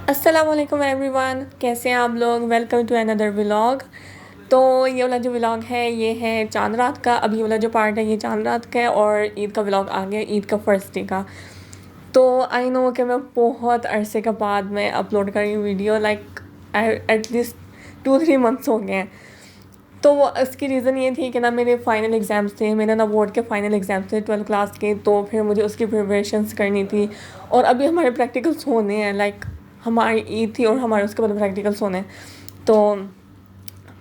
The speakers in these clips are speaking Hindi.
अस्सलाम वालेकुम एवरीवन, कैसे हैं आप लोग। Welcome to another vlog. तो ये वाला जो व्लॉग है ये है चांद रात का। अभी वाला जो पार्ट है ये चांद रात का है और ईद का व्लॉग आ गया, ईद का फर्स्ट डे का। तो आई नो कि मैं बहुत अरसे के बाद मैं अपलोड कर रही हूँ वीडियो, लाइक एटलीस्ट 2-3 मंथ्स हो गए हैं। तो वो इसकी रीज़न ये थी कि ना मेरे फाइनल एग्ज़ाम्स थे, मेरे ना बोर्ड के फाइनल एग्ज़ाम्स थे 12th क्लास के। तो फिर मुझे उसकी प्रिपरेशंस करनी थी और अभी हमारे प्रैक्टिकल्स होने हैं, लाइक हमारी ईद थी और हमारे उसके बाद प्रैक्टिकल्स होने हैं। तो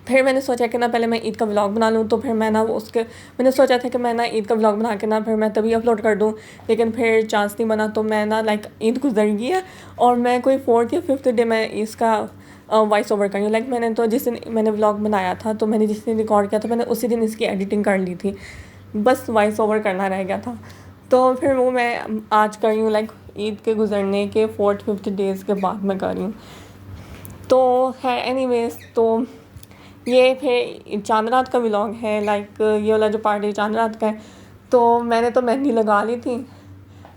फिर मैंने सोचा कि ना पहले मैं ईद का व्लॉग बना लूँ। तो फिर मैं ना उसके मैंने सोचा था कि मैं ना ईद का व्लॉग बना के ना फिर मैं तभी अपलोड कर दूँ, लेकिन फिर चांस नहीं बना। तो मैं ना लाइक ईद गुजर गई है और मैं कोई 4th या 5th डे मैं इसका वॉइस ओवर कर रही हूँ। लाइक मैंने तो जिस दिन मैंने व्लॉग बनाया था तो मैंने जिस दिन रिकॉर्ड किया था मैंने उसी दिन इसकी एडिटिंग कर ली थी, बस वॉइस ओवर करना रह गया था। तो फिर वो मैं आज कर रही हूँ, लाइक ईद के गुजरने के 4th-5th डेज़ के बाद मैं कर रही हूँ। तो है एनीवेज, तो ये फिर चांद रात का व्लॉग है। लाइक ये वाला जो पार्ट है चांद रात का है। तो मैंने तो मेहंदी लगा ली थी,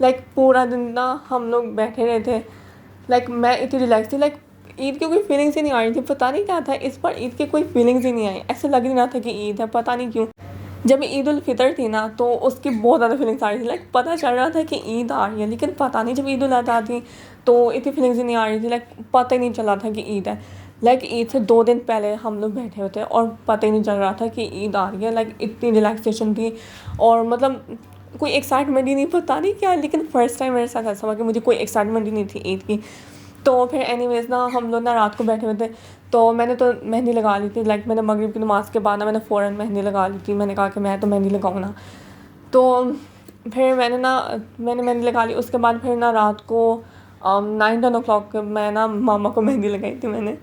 लाइक पूरा दिन ना हम लोग बैठे रहे थे। लाइक मैं इतनी रिलैक्स थी, लाइक ईद की कोई फीलिंग्स ही नहीं आ रही थी। पता नहीं क्या था इस बार, ईद की कोई फीलिंग्स ही नहीं आई, ऐसे लग नहीं रहा था कि ईद है, पता नहीं क्यों। जब ईद उल फितर थी ना तो उसकी बहुत ज़्यादा फीलिंग्स आ रही थी। लाइक पता चल रहा था कि ईद आ रही है, लेकिन पता नहीं जब ईद उल अज़हा थी तो इतनी फीलिंग्स ही नहीं आ रही थी। लाइक पता ही नहीं चला था कि ईद है। लाइक ईद से 2 दिन पहले हम लोग बैठे हुए थे और पता ही नहीं चल रहा था कि ईद आ रही है। लाइक इतनी रिलैक्सेशन थी और मतलब कोई एक्साइटमेंट ही नहीं, पता नहीं क्या, लेकिन फ़र्स्ट टाइम मेरे साथ ऐसा हुआ कि मुझे कोई एक्साइटमेंट ही नहीं थी ईद की। तो फिर एनीवेज ना हम लोग ना रात को बैठे हुए थे। तो मैंने तो मेहंदी लगा ली थी, लाइक मैंने मगरिब की नमाज़ के बाद ना मैंने फ़ौरन मेहंदी लगा ली थी। मैंने कहा कि मैं तो मेहंदी लगाऊँ ना। तो फिर मैंने मेहंदी लगा ली। उसके बाद फिर ना रात को 9-10 o'clock मैं ना मामा को मेहंदी लगाई थी मैंने,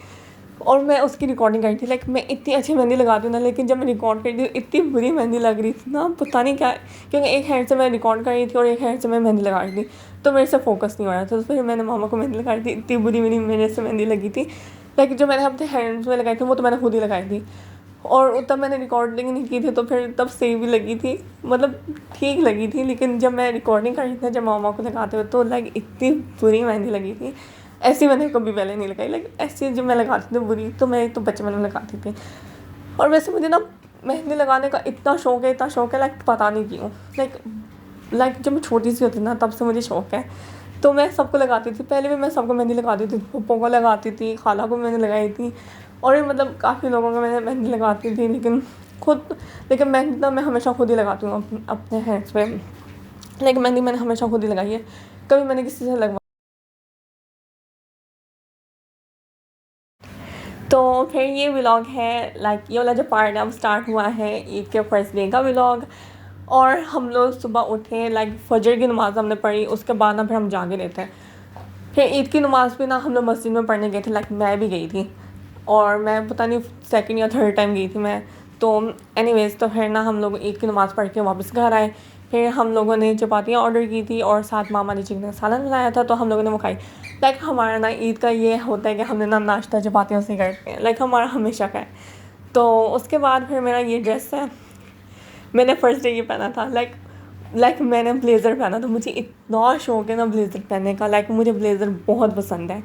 और मैं उसकी रिकॉर्डिंग करी थी। लाइक मैं इतनी अच्छी मेहंदी लगाती हूँ ना, लेकिन जब मैं रिकॉर्ड कर रही थी इतनी बुरी मेहंदी लग रही थी ना, पता नहीं क्या, क्योंकि एक हैंड से मैं रिकॉर्ड कर रही थी और एक हैंड से मैं मेहंदी लगा रही थी। तो मेरे से फोकस नहीं हो रहा था। तो फिर मैंने मामा को मेहंदी लगाई थी, इतनी बुरी मेरे से मेहंदी लगी थी। लाइक जो मैंने अपने हैंड्स में लगाई थी वो तो मैंने खुद ही लगाई थी, और तब मैंने रिकॉर्डिंग नहीं की थी तो फिर तब सही भी लगी थी, मतलब ठीक लगी थी। लेकिन जब मैं रिकॉर्डिंग कर रही थी जब मामा को लगाते हुए तो लाइक इतनी बुरी मेहंदी लगी थी। ऐसी मैंने कभी पहले नहीं लगाई, लाइक ऐसी जो मैं लगाती थी बुरी तो मैं तो बचपन में लगाती थी। और वैसे मुझे ना मेहंदी लगाने का इतना शौक है, लाइक पता नहीं क्यों। लाइक जब मैं छोटी सी होती ना तब से मुझे शौक है। तो मैं सबको लगाती थी, पहले भी मैं सबको मेहंदी लगाती थी, पप्पो को लगाती थी, खाला को मैंने लगाई थी, और मतलब काफ़ी लोगों को मैंने मेहंदी लगाती थी। लेकिन मेहंदी ना मैं हमेशा खुद ही लगाती हूँ अपने हैंड्स पे। लाइक मेहंदी मैंने हमेशा खुद ही लगाई है, कभी मैंने किसी से लगवा। तो फिर ये व्लॉग है, लाइक ये वाला जो पार्ट अब स्टार्ट हुआ है ईद के फर्स्ट डे का व्लॉग। और हम लोग सुबह उठे, लाइक फजर की नमाज़ हमने पढ़ी, उसके बाद ना फिर हम जागे रहे थे। फिर ईद की नमाज़ भी ना हम लोग मस्जिद में पढ़ने गए थे, लाइक मैं भी गई थी, और मैं पता नहीं सेकंड या थर्ड टाइम गई थी मैं। तो एनीवेज, तो फिर ना हम लोग ईद की नमाज़ पढ़ के वापस घर आए। फिर हम लोगों ने चपातियाँ ऑर्डर की थी और साथ मामा ने चिकन का सालन बनाया था, तो हम लोगों ने वो खाई। लाइक हमारा ना ईद का ये होता है कि हमने ना नाश्ता चपातियों से करते हैं, लाइक हमारा हमेशा का है। तो उसके बाद फिर मेरा ये ड्रेस है, मैंने फ़र्स्ट डे ये पहना था। लाइक मैंने ब्लेज़र पहना था, मुझे इतना शौक है ना ब्लेज़र पहनने का। लाइक मुझे ब्लेज़र बहुत पसंद है,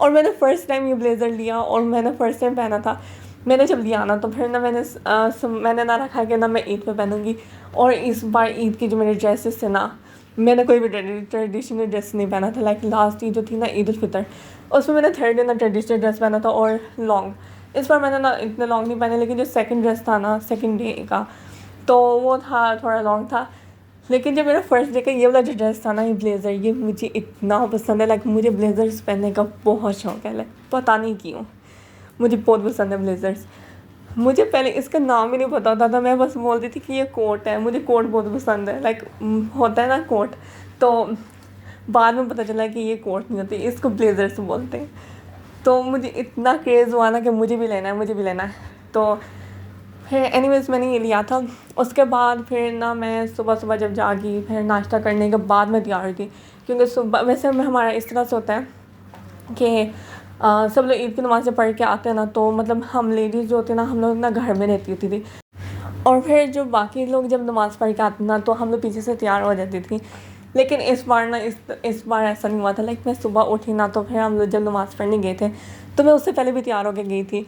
और मैंने फ़र्स्ट टाइम ये ब्लेज़र लिया और मैंने फ़र्स्ट टाइम पहना था। मैंने जब लिया ना तो फिर ना मैंने ना रखा कि ना मैं ईद पे पहनूंगी। और इस बार ईद की जो मेरे ड्रेसेस थे ना, मैंने कोई भी ट्रेडिशनल ड्रेस नहीं पहना था। लाइक लास्ट ईद जो थी ना, ईद उल फितर, उसमें मैंने थर्ड डे ना ट्रेडिशनल ड्रेस पहना था और लॉन्ग। इस बार मैंने ना इतने लॉन्ग नहीं पहने, लेकिन जो सेकंड ड्रेस था ना सेकंड डे का, तो वो था थोड़ा लॉन्ग था। लेकिन जब मेरा फर्स्ट डे का ये वाला जो ड्रेस था ना, ये ब्लेज़र, ये मुझे इतना पसंद है। लाइक मुझे ब्लेज़र्स पहनने का बहुत शौक है, लाइक पता नहीं क्यों मुझे बहुत पसंद है ब्लेज़र्स। मुझे पहले इसका नाम ही नहीं पता होता था, मैं बस बोलती थी कि ये कोट है, मुझे कोट बहुत पसंद है। लाइक होता है ना कोट, तो बाद में पता चला कि ये कोट नहीं होती, इसको ब्लेज़र्स बोलते हैं। तो मुझे इतना क्रेज़ हुआ ना कि मुझे भी लेना है, मुझे भी लेना है। तो फिर एनीवेज मैंने ये लिया था। उसके बाद फिर ना मैं सुबह सुबह जब जागी, फिर नाश्ता करने के बाद मैं तैयार हुई थी, क्योंकि सुबह वैसे में हमारा इस तरह से होता है कि सब लोग ईद की नमाज़ जब पढ़ के आते हैं ना, तो मतलब हम लेडीज़ जो होती है ना, हम लोग ना घर में रहती होती थी, और फिर जो बाकी लोग जब नमाज़ पढ़ के आते ना तो हम लोग पीछे से तैयार हो जाती थी। लेकिन इस बार ना इस बार ऐसा नहीं हुआ था। लाइक मैं सुबह उठी ना, तो फिर हम लोग जब नमाज़ पढ़ने गए थे तो मैं उससे पहले भी तैयार होकर गई थी।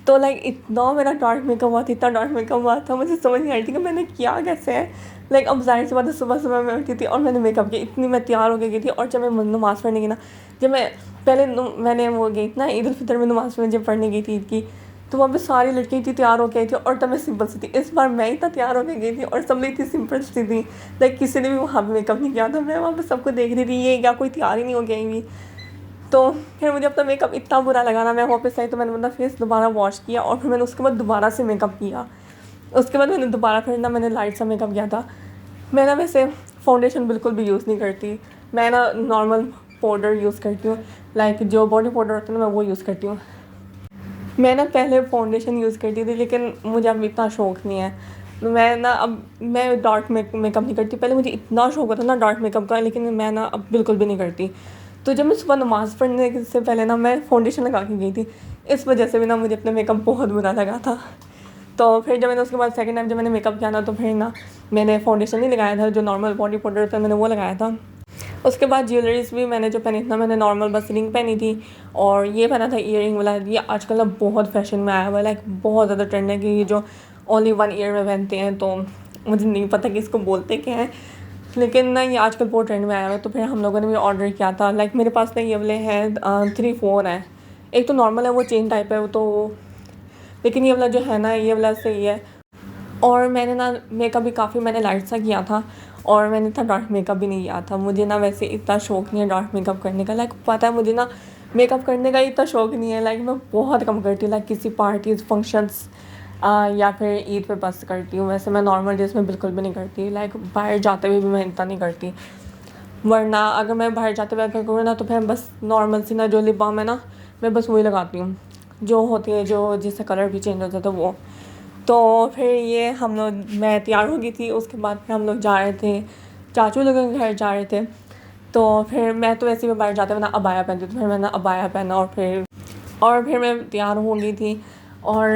तो लाइक इतना मेरा डार्क मेकअप हुआ था, इतना डार्क मेकअप हुआ था, मुझे समझ नहीं आ रही थी कि मैंने किया कैसे है। लाइक अब ज़ाहिर सी बात है, सुबह सुबह मैं उठी थी और मैंने मेकअप किया, इतनी मैं तैयार होकर गई थी। और जब मैं नमाज़ पढ़ने गई ना, जब मैं पहले मैंने वो गई थी ना ईद उल फितर में नमाज़ में जब पढ़ने गई थी ईद की, तो वहाँ पे सारी लड़कियाँ इतनी तैयार होकर आई थी और तब मैं सिंपल सी थी। इस बार मैं इतना तैयार होकर गई थी और सब लोग इतनी सिंपल सी थी। लाइक किसी ने भी वहाँ पे मेकअप नहीं किया था। मैं वहाँ पे सबको देख रही थी, ये क्या कोई तैयार ही नहीं हो गई हुई। तो फिर मुझे अपना मेकअप इतना बुरा लगा ना, मैं वापस आई तो मैंने अपना फेस दोबारा वॉश किया और फिर मैंने उसके बाद दोबारा से मेकअप किया। उसके बाद मैंने दोबारा फिर ना मैंने लाइट सा मेकअप किया था। मैं ना वैसे फाउंडेशन बिल्कुल भी यूज़ नहीं करती, मैं ना नॉर्मल पाउडर यूज़ करती हूँ। लाइक जो बॉडी पाउडर होता है ना, मैं वो यूज़ करती हूँ। मैं ना पहले फाउंडेशन यूज़ करती थी, लेकिन मुझे अब इतना शौक़ नहीं है। मैं ना अब मैं डार्क मेकअप नहीं करती। पहले मुझे इतना शौक़ होता ना डार्क मेकअप का, लेकिन मैं ना अब बिल्कुल भी नहीं करती। तो जब मैं सुबह नमाज़ पढ़ने से पहले ना मैं फाउंडेशन लगा के गई थी, इस वजह से भी ना मुझे अपना मेकअप बहुत बुरा लगा था। तो फिर जब मैंने उसके बाद सेकंड टाइम जब मैंने मेकअप किया ना, तो फिर ना मैंने फाउंडेशन नहीं लगाया था, जो नॉर्मल बॉडी पाउडर होता है मैंने वो लगाया था। उसके बाद ज्वेलरीज भी मैंने जो पहनी थी ना, मैंने नॉर्मल बस रिंग पहनी थी और ये पहना था ईयरिंग वाला। ये आजकल ना बहुत फैशन में आया हुआ है, लाइक बहुत ज़्यादा ट्रेंड है कि ये जो ओनली 1 ईयर में पहनते हैं। तो मुझे नहीं पता कि इसको बोलते क्या हैं, लेकिन ना ये आजकल बहुत ट्रेंड में आया हुआ है। तो फिर हम लोगों ने भी ऑर्डर किया था। लाइक मेरे पास ना ये वाले हैं 3-4 हैं। एक तो नॉर्मल है, वो चेन टाइप है वो तो, लेकिन ये वाला जो है ना, ये वाला सही है। और मैंने ना मेकअप भी काफ़ी मैंने लाइट सा किया था और मैंने इतना डार्क मेकअप भी नहीं किया था। मुझे ना वैसे इतना शौक़ नहीं है डार्क मेकअप करने का। लाइक पता है मुझे ना मेकअप करने का इतना शौक़ नहीं है। लाइक मैं बहुत कम करती हूँ, लाइक किसी पार्टीज़ फंक्शंस या फिर ईद पे बस करती हूँ। वैसे मैं नॉर्मल डेज़ में बिल्कुल भी नहीं करती। लाइक बाहर जाते हुए भी मैं इतना नहीं करती, वरना अगर मैं बाहर जाते हुए अगर करूँ ना, तो फिर बस नॉर्मल सी ना जो लिप बाम है ना, मैं बस वही लगाती हूँ, जो होती है जो जिससे कलर भी चेंज हो जाता है वो। तो फिर ये हम लोग मैं तैयार हो गई थी। उसके बाद फिर हम लोग जा रहे थे, चाचू लोगों के घर जा रहे थे। तो फिर मैं तो वैसे ही बाहर जाते हुए ना अबाया पहनती, तो फिर मैंने अबाया पहना और फिर मैं तैयार हो गई थी। और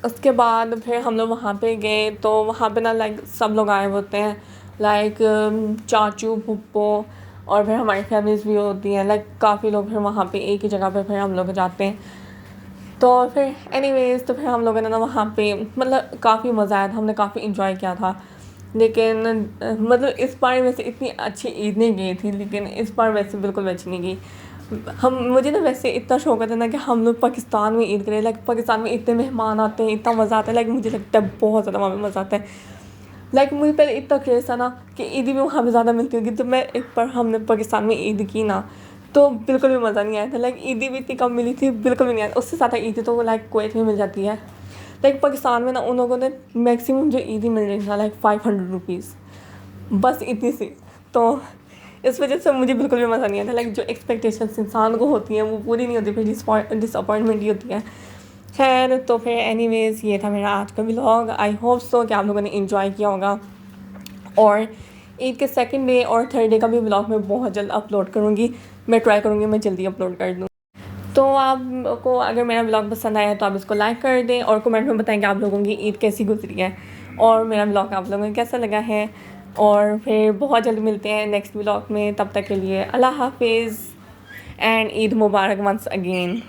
उसके बाद फिर हम लोग वहाँ पे गए, तो वहाँ पे ना लाइक सब लोग आए होते हैं, लाइक चाचू फूफो और फिर हमारी फैमिलीज़ भी होती हैं। लाइक काफ़ी लोग फिर वहाँ पे एक ही जगह पे फिर हम लोग जाते हैं। तो फिर एनीवेज़ तो फिर हम लोगों ने ना वहाँ पे मतलब काफ़ी मज़ा आया था, हमने काफ़ी इन्जॉय किया था। लेकिन मतलब इस बार वैसे इतनी अच्छी ईद नहीं गई थी, लेकिन इस बार वैसे बिल्कुल अच्छी नहीं गई। मुझे ना वैसे इतना शौक़ था ना कि हम लोग पाकिस्तान में ईद करें। लाइक पाकिस्तान में इतने मेहमान आते हैं, इतना मज़ा आता है। लाइक मुझे लगता है बहुत ज़्यादा वहाँ पे मज़ा आता है। लाइक मुझे पहले इतना क्रेज़ था ना कि ईदी भी वहाँ पे ज़्यादा मिलती होगी। तो मैं एक बार हमने पाकिस्तान में ईद की ना, तो बिल्कुल भी मज़ा नहीं आया था। लाइक ईदी भी इतनी कम मिली थी, बिल्कुल भी नहीं आया। उससे ज़्यादा ईदी तो लाइक कुवैत में मिल जाती है। लाइक पाकिस्तान में ना उन लोगों ने मैक्सिमम जो ईदी मिल रही था लाइक 500 रुपीज़, बस इतनी सी। तो इस वजह से मुझे बिल्कुल भी मज़ा नहीं आता। लाइक जो एक्सपेक्टेशंस इंसान को होती हैं वो पूरी नहीं होती, फिर डिसअपॉइंटमेंट ही होती है। खैर तो फिर एनीवेज़ ये था मेरा आज का व्लॉग। आई होप सो कि आप लोगों ने एंजॉय किया होगा। और ईद के सेकंड डे और थर्ड डे का भी व्लॉग मैं बहुत जल्द अपलोड करूँगी। मैं ट्राई करूँगी मैं जल्दी अपलोड कर दूँ। तो आपको अगर मेरा व्लॉग पसंद आया तो आप इसको लाइक कर दें और कमेंट में बताएं कि आप लोगों की ईद कैसी गुजरी है और मेरा व्लॉग आप लोगों को कैसा लगा है। और फिर बहुत जल्द मिलते हैं नेक्स्ट व्लॉग में। तब तक के लिए अल्लाह हाफिज़ एंड ईद मुबारक वंस अगेन।